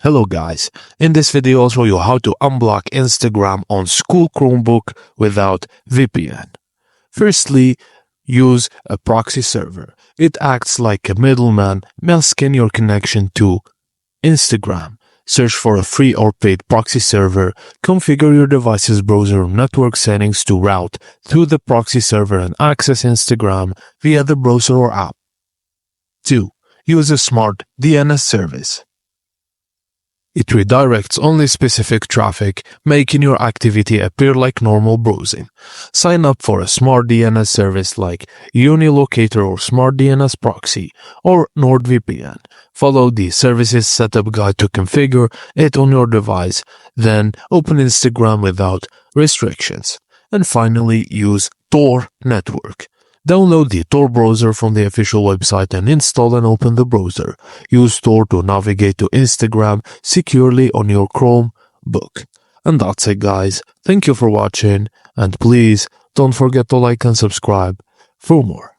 Hello guys, in this video I'll show you how to unblock Instagram on school Chromebook without VPN. Firstly, use a proxy server. It acts like a middleman, masking your connection to Instagram. Search for a free or paid proxy server, configure your device's browser network settings to route through the proxy server and access Instagram via the browser or app. 2. Use a smart DNS service. It redirects only specific traffic, making your activity appear like normal browsing. Sign up for a smart DNS service like Unilocator or Smart DNS Proxy or NordVPN. Follow the service's setup guide to configure it on your device, then open Instagram without restrictions. And finally, use Tor Network. Download the Tor browser from the official website and install and open the browser. Use Tor to navigate to Instagram securely on your Chromebook. And that's it guys. Thank you for watching and please don't forget to like and subscribe for more.